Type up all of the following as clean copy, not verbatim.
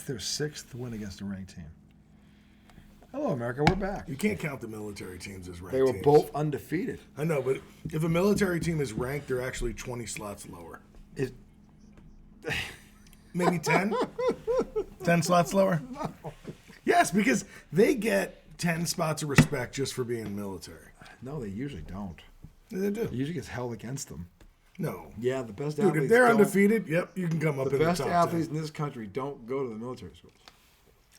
That's their 6th win against a ranked team. Hello, America. We're back. You can't count the military teams as ranked They were teams. both undefeated. I know, but if a military team is ranked, they're actually 20 slots lower. Maybe 10? 10 slots lower? No. Yes, because they get 10 spots of respect just for being military. No, they usually don't. They do. It usually gets held against them. No. Yeah, the best Dude, athletes if they're don't- undefeated, yep, you can come up in the top 10. best athletes in this country don't go to the military schools.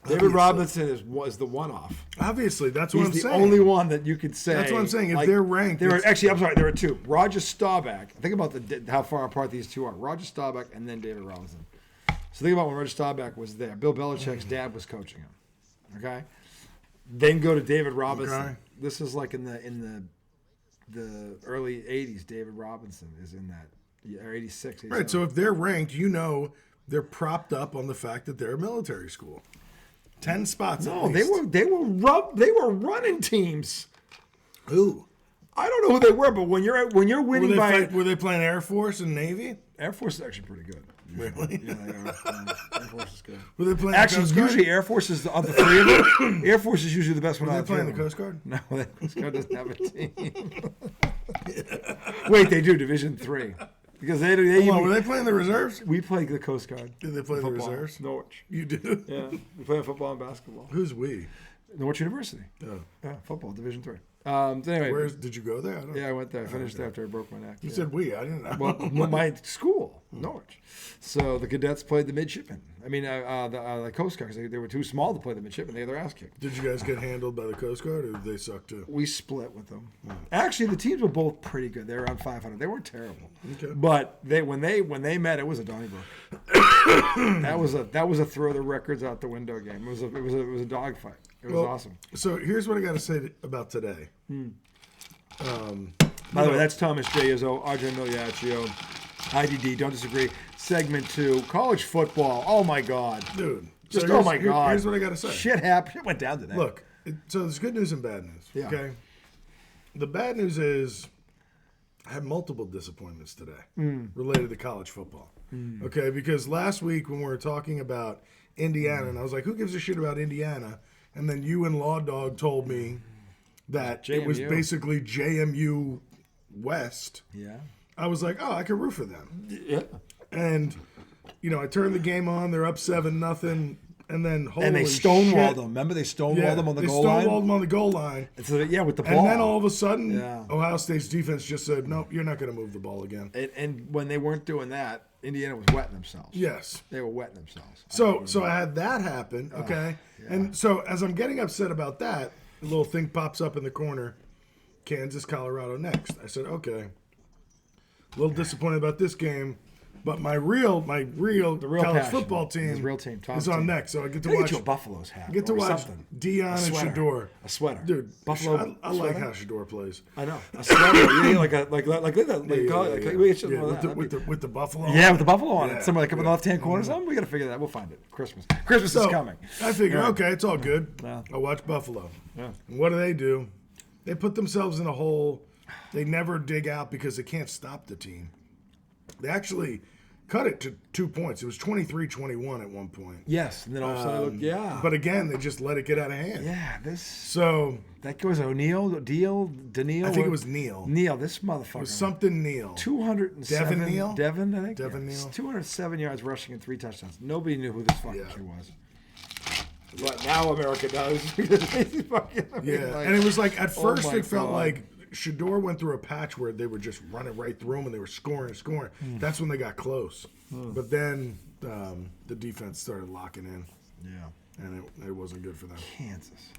David Obviously. Robinson is the one-off. Obviously, that's what I'm He's the saying. only one that you could say. That's what I'm saying. If they're ranked, there are it's- actually. I'm sorry. There were two. Roger Staubach. Think about how far apart these two are. Roger Staubach and then David Robinson. So think about when Roger Staubach was there. Bill Belichick's dad was coaching him. Okay. Then go to David Robinson. Okay. This is like in the early '80s. David Robinson is in that. Or '86. Right. So if they're ranked, you know they're propped up on the fact that they're a military school. 10 spots. No, at least. they were running teams. Who? I don't know who they were, but when you're winning Were they playing Air Force and Navy? Air Force is actually pretty good. Really? Yeah, they are. Air Force is good. Were they playing Actually, the Coast Guard? usually Air Force is of the three of them. Air Force is usually the best one. Were out they of three playing of the them. Coast Guard? No, the Coast Guard doesn't have a team. Wait, they do Division III because they were they playing the reserves? We play the Coast Guard. Did they play football. the reserves? Norwich. You do? Yeah, we play football and basketball. Who's we? Norwich University. Oh. Yeah, football Division III. So anyway, Did you go there? I don't yeah, I went there. I finished after I broke my neck. You yeah. said we. I didn't know. Well, my school, Norwich. So the cadets played the midshipmen. I mean, the Coast Guard, because they were too small to play the midshipmen. They had their ass kicked. Did you guys get handled by the Coast Guard, or did they suck too? We split with them. Actually, the teams were both pretty good. They were around 500. They weren't terrible. Okay. But when they met, it was a Donnybrook. that was a throw the records out the window game. It was a dogfight. It was awesome. So here's what I got to say about today. By the way, that's Thomas J. Izzo, RJ Miliaccio, IDD. Don't disagree. Segment 2, college football. Oh my God, Dude. Just so oh my God. Here's what I got to say. Shit happened. Shit went down today. Look, so there's good news and bad news. Yeah. Okay. The bad news is I had multiple disappointments today related to college football. Okay, because last week when we were talking about Indiana, and I was like, who gives a shit about Indiana? And then you and Law Dog told me that it was JMU. basically JMU West. Yeah. I was like, oh, I can root for them. Yeah. And, I turned the game on. They're up 7-0. And then holy And they stonewalled shit. them. Remember, they stonewalled them on the they goal line. stonewalled them on the goal line. And so, yeah, with the ball. And then all of a sudden, Yeah. Ohio State's defense just said, nope, you're not going to move the ball again. And when they weren't doing that, Indiana was wetting themselves. Yes. They were wetting themselves. So I had that happen, okay? yeah. And so as I'm getting upset about that, a little thing pops up in the corner, Kansas, Colorado next. I said, okay, a little disappointed about this game, but my real college passion. football team His real team, Tom's is on team. next. So I get to Get watch you a Buffalo's hat. I get to or watch something. Dion and sweater. Shador. A sweater. Dude, Buffalo. I like how Shador plays. I know. A sweater. Yeah, like Yeah. With the Buffalo. Yeah, with the Buffalo on Yeah, it. Somewhere like up in the yeah. left-hand corner. Something. We got to figure that out. We'll find it. Christmas is So coming. I figure, Yeah. okay, it's all good. Yeah. I'll watch Buffalo. Yeah. And what do? They put themselves in a hole. They never dig out because they can't stop the team. They actually cut it to 2 points. It was 23-21 at one point. Yes, and then all of a sudden, look, yeah. But again, they just let it get out of hand. Yeah, this. So That was O'Neal, Daniil. I think it was Neal. Neal, this motherfucker. It was something Neal. 207. Devin Neal? Devin, I think. Devin yeah. Neal. 207 yards rushing and 3 touchdowns. Nobody knew who this fucking Yeah. kid was. But now America does. Fucking, Yeah, and it was like at first my it felt God. like Shador went through a patch where they were just running right through him and they were scoring. That's when they got close. But then the defense started locking in, Yeah. and it wasn't good for them. Kansas.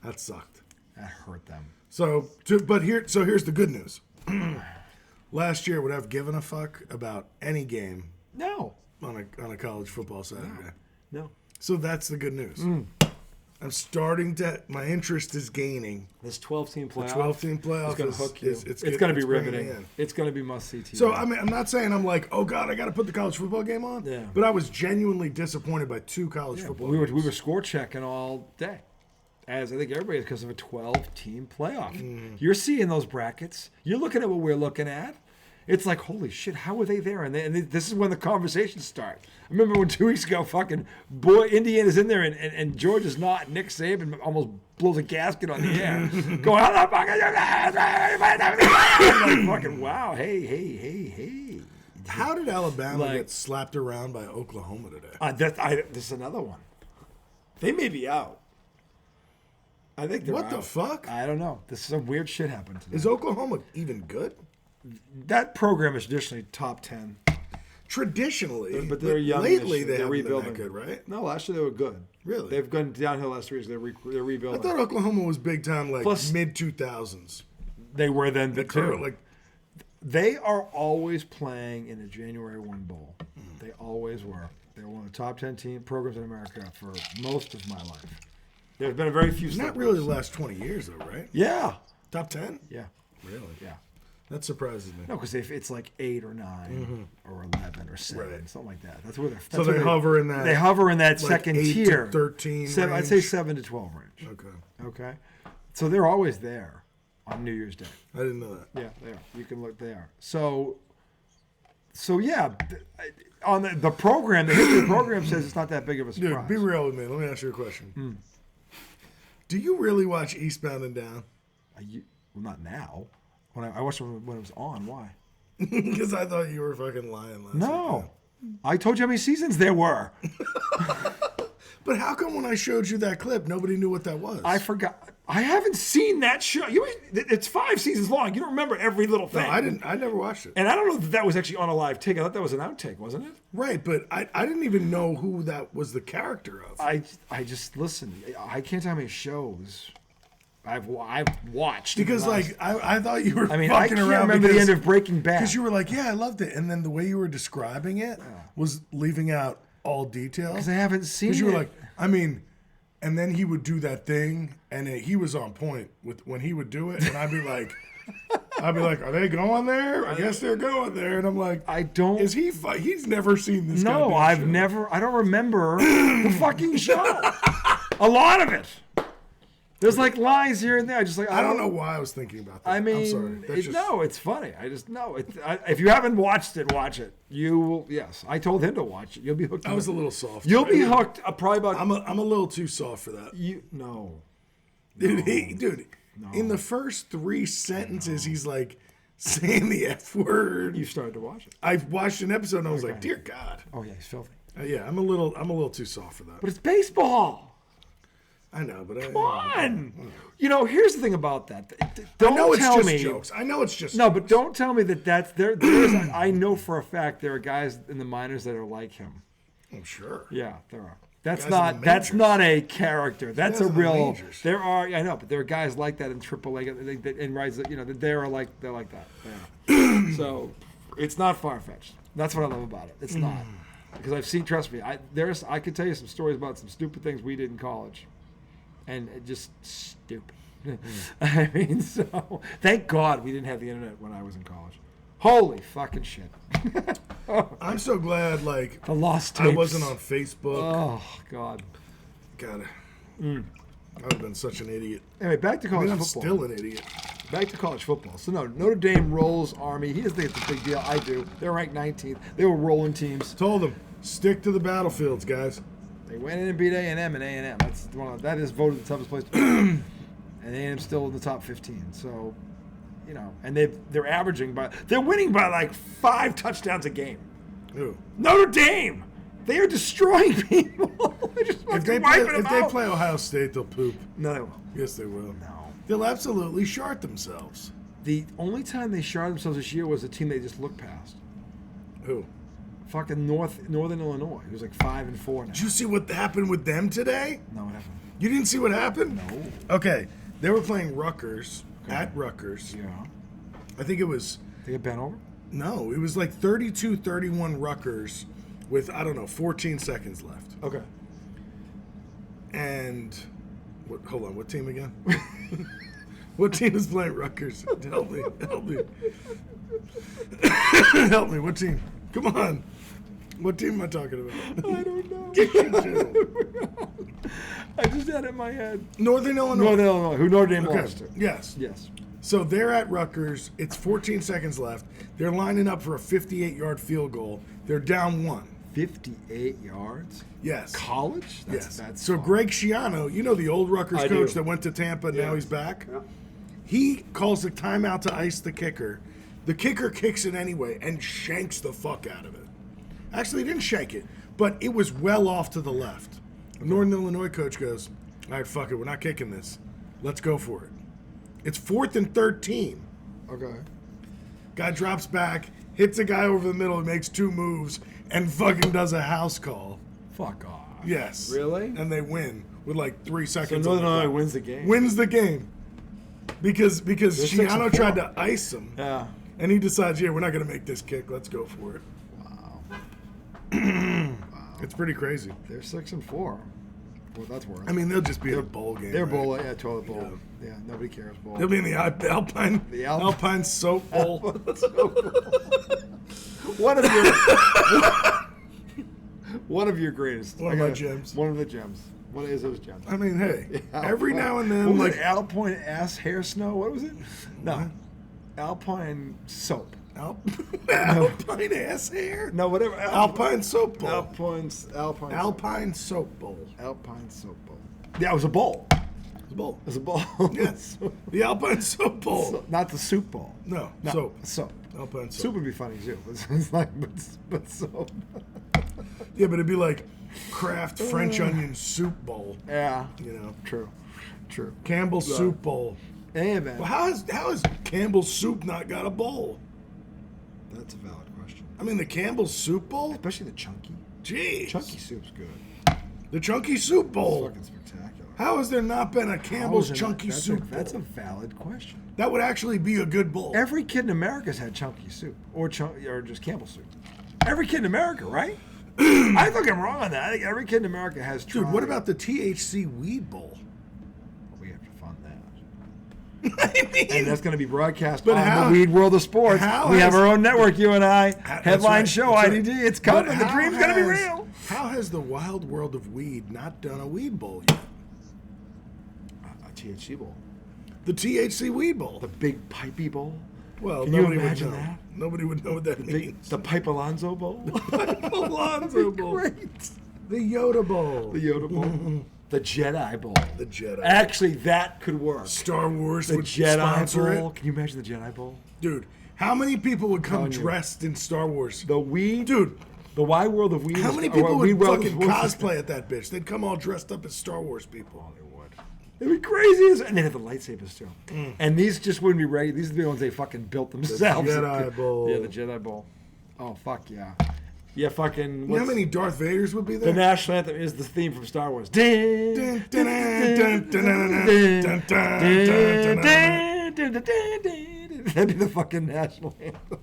That sucked. That hurt them. So here's the good news. Last year, would I have given a fuck about any game No. on a college football Saturday? No. So that's the good news. I'm starting to. My interest is gaining. This 12-team playoff. 12-team playoff is going to hook you. It's going to be bringing riveting. in. It's going to be must-see TV. So, I mean, I'm not saying I'm like, oh, God, I got to put the college football game on. Yeah. But I was genuinely disappointed by 2 college football games. we were score checking all day, as I think everybody is, because of a 12-team playoff. You're seeing those brackets. You're looking at what we're looking at. It's like, holy shit, how were they there? And this is when the conversations start. I remember when 2 weeks ago, fucking boy, Indiana's in there and Georgia's not. Nick Saban almost blows a gasket on the air. Going, how the fuck are you? Like, fucking, wow, hey. How did Alabama get slapped around by Oklahoma today? This is another one. They may be out. I think they're out. What the fuck? I don't know. This is some weird shit happened today. Is Oklahoma even good? That program is traditionally top 10. Traditionally, but they're young. Lately, they they're haven't rebuilding. been that good, right? No, last year they were good. Really? They've gone downhill last 3 years. They're rebuilding. I thought Oklahoma was big time, like Plus, mid 2000s. They were then too. Like they are always playing in the January 1 Bowl. They always were. They were one of the top 10 programs in America for most of my life. There's been a very few. Not really the last 20 years, though, right? Yeah. Top 10? Yeah. Really? Yeah. That surprises me. No, because if it's like 8 or 9 or 11 or 7, Right. something like that. That's where they're. So they hover in that. They hover in that like second 8 tier. to 13. I'd range? say 7 to 12 range. Okay. Okay. So they're always there on New Year's Day. I didn't know that. Yeah, they are. You can look there. So yeah, on the program, the history of the program says it's not that big of a surprise. Dude, be real with me. Let me ask you a question. Do you really watch Eastbound and Down? Well, not now. When I watched it when it was on. Why? Because I thought you were fucking lying last No. I told you how many seasons there were. But how come when I showed you that clip, nobody knew what that was? I forgot. I haven't seen that show. It's 5 seasons long. You don't remember every little thing. No, I didn't. I never watched it. And I don't know that was actually on a live take. I thought that was an outtake, wasn't it? Right, but I didn't even know who that was the character of. I just listen. I can't tell how many shows I've watched. Because I thought you were I fucking can't around remember the end of Breaking Bad. Because you were like, yeah, I loved it. And then the way you were describing it was leaving out all details. Because I haven't seen it. Because you were like, I mean, and then he would do that thing, and he was on point with when he would do it, and I'd be like, are they going there? I guess they're going there. And I'm like, I don't. Is he? He's never seen this. No, goddamn I've show. never. I don't remember the fucking show. A lot of it. There's like lines here and there. I don't know why I was thinking about that. I mean, I'm sorry. That's no, it's funny. I just know it. If you haven't watched it, watch it. You will. Yes, I told him to watch it. You'll be hooked. I was a little soft. You'll be hooked. Probably about. I'm a little too soft for that. No. Dude, in the first 3 sentences, he's like saying the F word. You started to watch it. I watched an episode and I was like, dear God. Oh yeah, he's filthy. Yeah, I'm a little too soft for that. But it's baseball. I know, but Come on. You know, here's the thing about that. Don't I know it's tell just me. jokes. I know it's just No, jokes. but don't tell me that's there. There's. I know for a fact there are guys in the minors that are like him. I'm sure. Yeah, there are. That's Guys not. in the That's majors. not a character. That's a Guys in the real. majors. There are. I know, but there are guys like that in AAA and rise. You know, they're like that. Yeah. So, it's not far fetched. That's what I love about it. It's not because I've seen. Trust me. I could tell you some stories about some stupid things we did in college, and just stupid. I mean, so thank God we didn't have the internet when I was in college. Holy fucking shit. I'm so glad, like, The lost I tapes. wasn't on Facebook. Oh, God. God, I would have been such an idiot. Anyway, back to I college mean, I'm football. still an idiot. Back to college football. So, no, Notre Dame rolls Army. He doesn't think it's a big deal. I do. They're ranked 19th. They were rolling teams. Told them, stick to the battlefields, guys. They went in and beat A&M, and A&M. That is voted the toughest place to play. And A&M's still in the top 15. So, you know, and they're averaging they're winning by like 5 touchdowns a game. Ooh. Notre Dame. They are destroying people. They're just If they play Ohio State, they'll poop. No, they won't. Yes, they will. No. They'll absolutely shart themselves. The only time they shot themselves this year was a team they just looked past. Who? Fucking Northern Illinois. It was like 5-4 now. Did you see what happened with them today? No, it happened. You didn't see what happened? No. Okay, they were playing Rutgers at Rutgers. Yeah. I think it was They get bent over? no, it was like 32-31 Rutgers with 14 seconds left. Okay. And hold on, what team again? What team is playing Rutgers? Help me. Help me. What team? Come on. What team am I talking about? I don't know. I just had it in my head. Northern Illinois. Northern Illinois, who Notre Dame Okay. lost to. Yes. Yes. So they're at Rutgers. It's 14 seconds left. They're lining up for a 58-yard field goal. They're down 1. 58 yards? Yes. College? Yes. That's So far. Greg Schiano, you know the old Rutgers I coach do. that went to Tampa and now he's back? Yeah. He calls the timeout to ice the kicker. The kicker kicks it anyway and shanks the fuck out of it. Actually, he didn't shank it, but it was well off to the left. Northern Illinois coach goes, all right, fuck it, we're not kicking this. Let's go for it. It's 4th and 13. Okay. Guy drops back, hits a guy over the middle, and makes 2 moves, and fucking does a house call. Fuck off. Yes. Really? And they win with like 3 So seconds. Northern on the Illinois clock. wins the game. Wins the game. Because 6-4. Schiano tried to ice him, Yeah. and he decides, yeah, we're not going to make this kick. Let's go for it. Wow. It's pretty crazy. They're 6-4. Well, that's worth. I mean, they'll just be in a bowl game. They're right? bowl, toilet bowl. Yeah, nobody cares bowl. They'll be in the Alpine Alpine Soap Bowl. One of your greatest. One of my gems. One of the gems. What is those gems? I mean, hey, every Alpine- now and then, what was like it, Alpine ass hair snow. What was it? No, Alpine soap. Alpine ass hair. No, whatever. Alpine Soap Bowl. Alpine Soap Bowl. Alpine soap bowl. Yeah, it was a bowl. It's a bowl. It was a bowl. Yes. The Alpine Soap Bowl. So- not the soup bowl. No, No, soap. Soap. Alpine Soap. Soup would be funny too. It's like, but soap. Yeah, but it'd be like Kraft French onion soup bowl. Yeah. You know, True. Campbell's Yeah. soup bowl. Hey, man. Well, how has Campbell's soup not got a bowl? That's a valid question. I mean, the Campbell's soup bowl. Especially the chunky. Jeez. Chunky soup's good. The chunky soup It's bowl. fucking spectacular. How has there not been a Campbell's How is it chunky not- soup bowl? That's a valid question. That would actually be a good bowl. Every kid in America's had chunky soup or just Campbell soup. Every kid in America, right? I think I'm wrong on that. I think every kid in America has tried. Dude, what about the THC weed bowl? We have to fund that. I mean, And that's going to be broadcast But on how- the Weed World of Sports. how We have has- our own network, you and I. That's Headline right, show, that's IDD. right. It's But coming. The how dream's going to be has- real. How has the wild world of weed not done a weed bowl yet? A THC bowl. The THC weed bowl. The big pipey bowl. Well, Can you nobody would imagine know. that? Nobody would know what that The, means. the Pipe Alonzo bowl. Alonzo bowl. Great. The Yoda bowl. The Yoda bowl. The Jedi bowl. The Jedi. Actually, that could work. Star Wars The would Jedi sponsor bowl. it. Can you imagine the Jedi bowl? Dude, how many people would come Telling you. dressed in Star Wars? The weed. Dude, The wide world of weed. how is- many or people Weed would World fucking of- cosplay at that bitch? They'd come all dressed up as Star Wars people. They would. It'd be crazy. And they have the lightsabers too. And these just wouldn't be ready. These are the ones they fucking built themselves. Jedi bowl. Yeah, the Jedi bowl. Oh, fuck yeah. Yeah, fucking. You know how many Darth Vaders would be The there? national anthem is the theme from Star Wars. That'd be the fucking national anthem.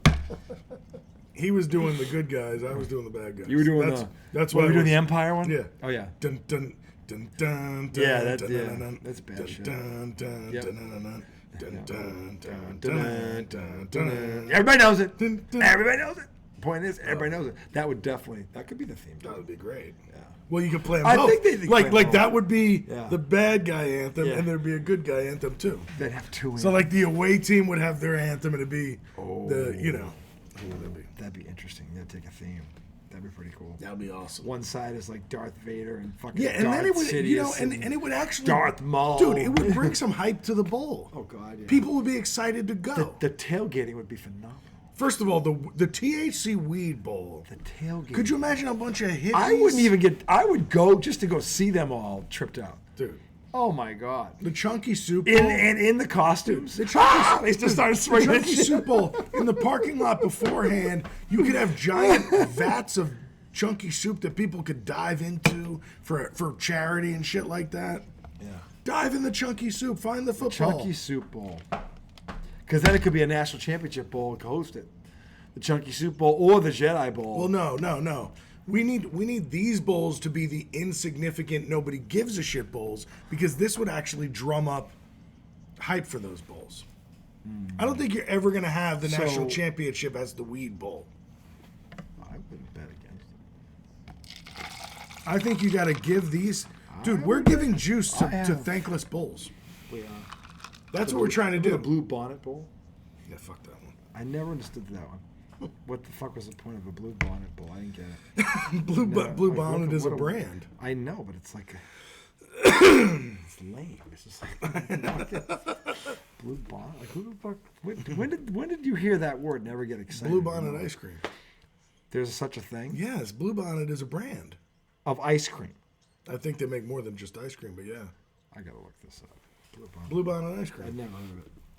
He was doing the good guys. I was doing the bad guys. You were doing that's what, why were you doing it the was- Empire one? Yeah. Oh yeah. Dun, dun, dun, dun, dun, Yeah, dun, that's- dun, yeah, dun, dun, that's bad dun, shit. dun, dun, Yep. dun, dun, dun, dun, dun, dun, Dun, dun, dun. Everybody knows it. Dun, dun. Everybody knows it. Point is, everybody knows it. That would definitely. That could be the theme. That would be great. Yeah. Well, you could play them I both. think they could play 'em like both. that would be Yeah. the bad guy anthem, Yeah. and there'd be a good guy anthem too. They'd have two. So like the away team would have their anthem, and it'd be Oh. That'd be interesting. They'd take a theme. That'd be pretty cool. that'd be awesome. One side is like Darth Vader and fucking Yeah, and Darth then it would, Sidious and it would actually Darth Maul. dude, it would bring some hype to the bowl. Oh god, yeah. People would be excited to go. The tailgating would be phenomenal. First of all, the THC weed bowl. The tailgating. Could you imagine a bunch of hippies? I wouldn't even get. I would go just to go see them all tripped out. dude. Oh my god. The chunky soup bowl. In the costumes. The chunky, They just started the swinging that chunky shit. soup bowl in the parking lot beforehand. You could have giant vats of chunky soup that people could dive into for charity and shit like that. Yeah. Dive in the chunky soup. Find the football. Chunky Soup Bowl. Because then it could be a national championship bowl to host it. The Chunky Soup Bowl or the Jedi Bowl. Well, no. We need these bowls to be the insignificant, nobody gives a shit bowls, because this would actually drum up hype for those bowls. I don't think you're ever going to have the national championship as the weed bowl. I wouldn't bet against it. I think you got to give these. Dude, we're giving juice to thankless bowls. We are. That's what we're trying to The do. Blue Bonnet Bowl. Yeah, fuck that one. I never understood that one. What the fuck was the point of a Blue Bonnet Bowl? I didn't get it. Blue Like, Bonnet is a what brand. I know, but it's like it's lame. It's just like Blue Bonnet. Like who the fuck? When did you hear that word? Never get excited. Blue Bonnet ice cream. There's such a thing Yes, Blue Bonnet is a brand. of ice cream. I think they make more than just ice cream, but yeah. I gotta look this up. Blue Bonnet. Blue Bonnet ice I cream. never heard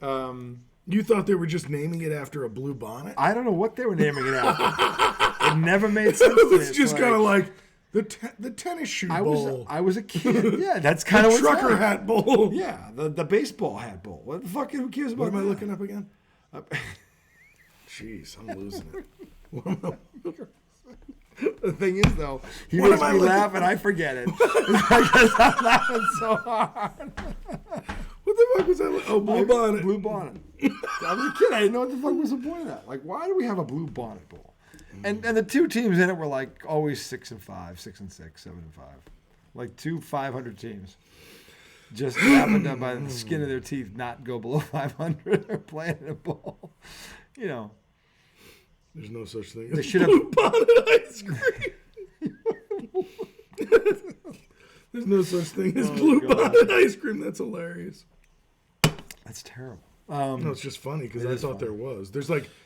of it. You thought they were just naming it after a blue bonnet? I don't know what they were naming it after. It never made sense to me. It's just kind of like the tennis shoe bowl. I was a kid. Yeah, that's kind of the what's trucker happening. hat bowl. Yeah, the baseball hat bowl. What the fuck? Who cares about What am I that? looking up again? Jeez, I'm losing it. The thing is, though, he What makes am I me looking laugh and I forget it. Because I'm laughing so hard. What the fuck was that? Oh, blue bonnet. Blue bonnet. I was a kid. I didn't know what the fuck was the point of that. Like, why do we have a blue bonnet bowl? And the two teams in it were like always 6-5, 6-6, 7-5, like 500 teams. Just happened to, by the skin of their teeth, not go below 500 or play in a bowl. You know. There's no such thing They as should blue bonnet ice cream. There's no such thing as blue bonnet ice cream. That's hilarious. That's terrible. No, it's just funny because It I is thought funny. there was.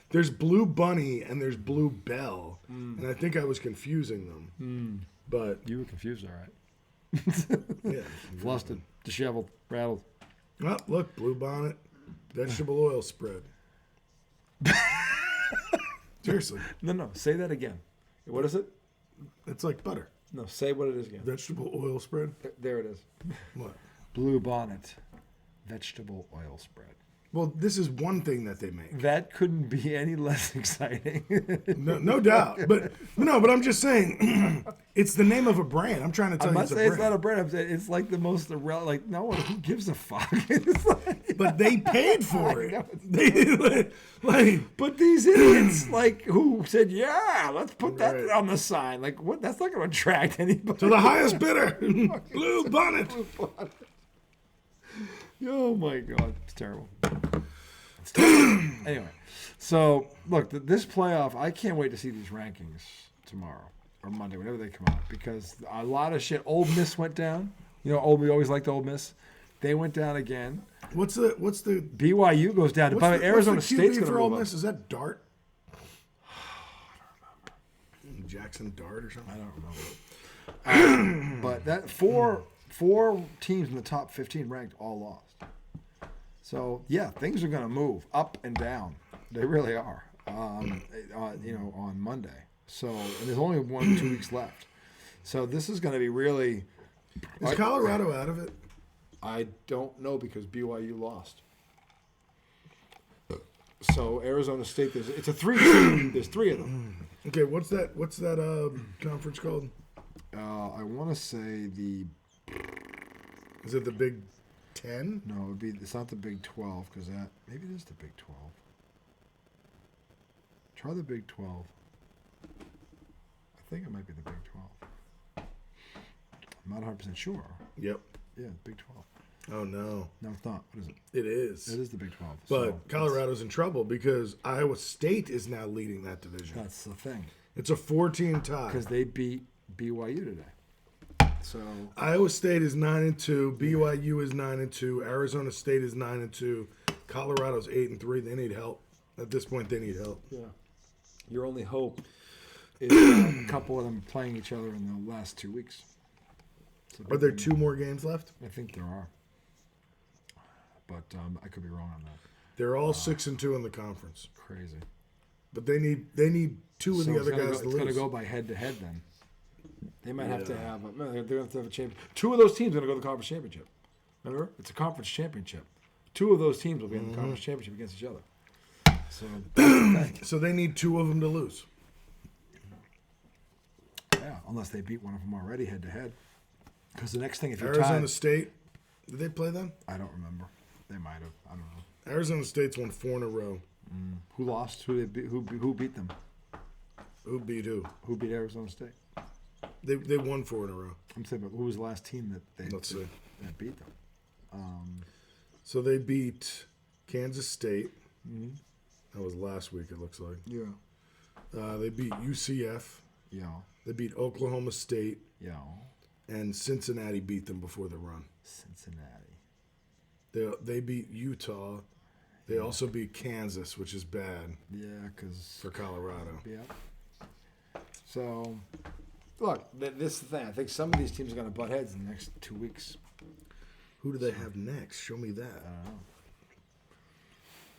There's Blue Bunny and there's Blue Bell, and I think I was confusing them. But You were confused, all right. yeah, Flustered, disheveled, rattled. oh, look, Blue Bonnet, vegetable oil spread. Seriously, No, say that again. What is it? it's like butter. No, say what it is again. Vegetable oil spread. There it is. What? Blue bonnet, vegetable oil spread. Well, this is one thing that they make. That couldn't be any less exciting. No doubt. But I'm just saying, it's the name of a brand. I'm trying to tell I'm you not it's a saying brand. it's not a brand. I'm saying it's like the most like no one who gives a fuck. It's like, But they paid for I know, it. They, like, but these idiots like who said, yeah, let's put that Right. on the sign. Like what? That's not going to attract anybody. to the highest bidder, Blue Bonnet. Oh my god, it's terrible. It's terrible. Anyway, so look, this playoff, I can't wait to see these rankings tomorrow or Monday, whenever they come out, because a lot of shit. Old Miss went down. You know, we always liked Old Miss. They went down again. What's the BYU goes down. By the way, Arizona what's the State's QB going for to Ole move up. Miss? Is that Dart? Jackson Dart or something? I don't remember. But that four teams in the top 15 ranked all lost. So yeah, things are going to move up and down. They really are. On Monday. So and there's only 2 weeks left. So this is going to be really. Is Colorado out of it? I don't know because BYU lost. So Arizona State, it's a 3-team. There's 3 of them. Okay, what's that conference called? I want to say Is it the Big 10? no, it's not the Big 12 because maybe it is the Big 12. Try the Big 12. I think it might be the Big 12. I'm not 100% sure. Yep. Yeah, Big 12. Oh no, No, it's not. What is it? it is. It is the Big 12. But So Colorado's in trouble because Iowa State is now leading that division. that's the thing It's a 4-team tie. because they beat BYU today. So Iowa State is 9-2. BYU is 9-2. Arizona State is 9-2. Colorado's 8-3. They need help. At this point, they need help. yeah, your only hope is a couple of them playing each other in the last 2 weeks. So Are there 2 more games left? I think there are, but I could be wrong on that. They're all 6-2 in the conference, Crazy. but they need 2 of the other guys to It's going to lose. go by head to head then. They might have to Yeah. have. No, they're going to have to have a champion. 2 of those teams are going to go to the conference championship. Remember, it's a conference championship. 2 of those teams will be in the conference championship against each other. So that's the thing. So they need 2 of them to lose. Yeah, unless they beat one of them already head to head. Because the next thing, if you're Arizona tied, State, did they play them? I don't remember. They might have. I don't know. Arizona State's won 4 in a row. Who lost? Who beat them? Who beat who? Who beat Arizona State? They won 4 in a row. I'm saying, but who was the last team that Let's see. that beat them? So they beat Kansas State. That was last week, it looks like. Yeah. They beat UCF. Yeah. They beat Oklahoma State. Yeah. And Cincinnati beat them before the run. Cincinnati. They beat Utah. They also beat Kansas, which is bad. Yeah, because for Colorado. Yeah. So, look, this is the thing. I think some of these teams are going to butt heads in the next 2 weeks. Who do they have next? Show me that.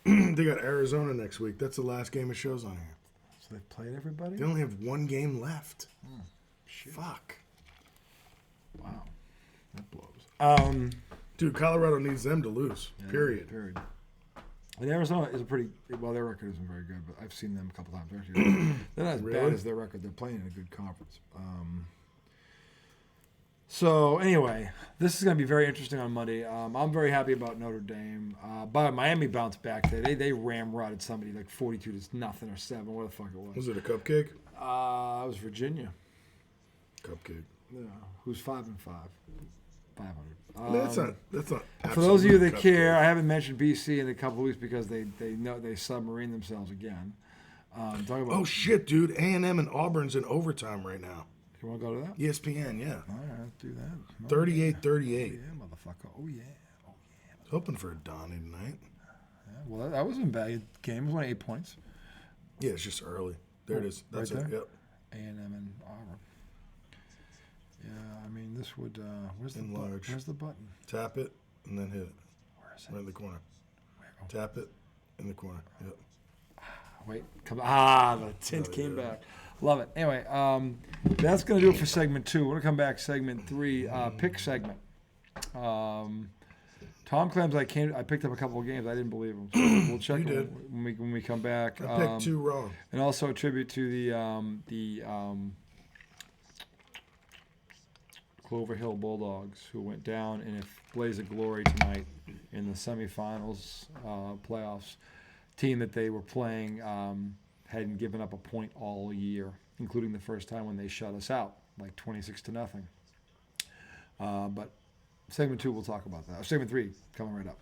I don't know. They got Arizona next week. That's the last game it shows on here. So they've played everybody? They only have one game left. Shit. Fuck. Wow. That blows. Dude, Colorado needs them to lose. Yeah, Period. And Arizona is a pretty well. Their record isn't very good, but I've seen them a couple times. Actually, they're not as Really? bad as their record. They're playing in a good conference. So anyway, this is going to be very interesting on Monday. I'm very happy about Notre Dame. But Miami bounced back today. They ramrodded somebody like 42-0 or 7. What the fuck it was? Was it a cupcake? It was Virginia. Cupcake. Yeah, who's 5-5, 500. I mean, that's not. For those of you that absolute care, cupcake. I haven't mentioned BC in a couple of weeks because they know they submarine themselves again. Talking about, Oh shit, dude! A&M and Auburn's in overtime right now. you want to go to that? ESPN, yeah. All right, let's do that. 38-38. Yeah, motherfucker. Oh yeah. Hoping for a Donnie tonight. Yeah, well, that wasn't a bad game. It was only 8 points. Yeah, it's just early. There it is. That's right it. there? Yep. A&M and Auburn. Yeah, I mean this would. Where's the Enlarge. Where's the button? Tap it and then hit it. Where is it? Right in the corner. Where? Oh, Tap it in the corner. Yep. wait, come. The tint Oh, came yeah. back. Love it. Anyway, that's gonna do it for segment 2. We're gonna come back segment 3, pick segment. Tom claims I picked up a couple of games. I didn't believe him. So we'll check You it when we come back. I picked 2 wrong. And also a tribute to the Clover Hill Bulldogs, who went down in a blaze of glory tonight in the semifinals playoffs. Team that they were playing hadn't given up a point all year, including the first time when they shut us out, like 26-0. But segment 2, we'll talk about that. Segment 3, coming right up.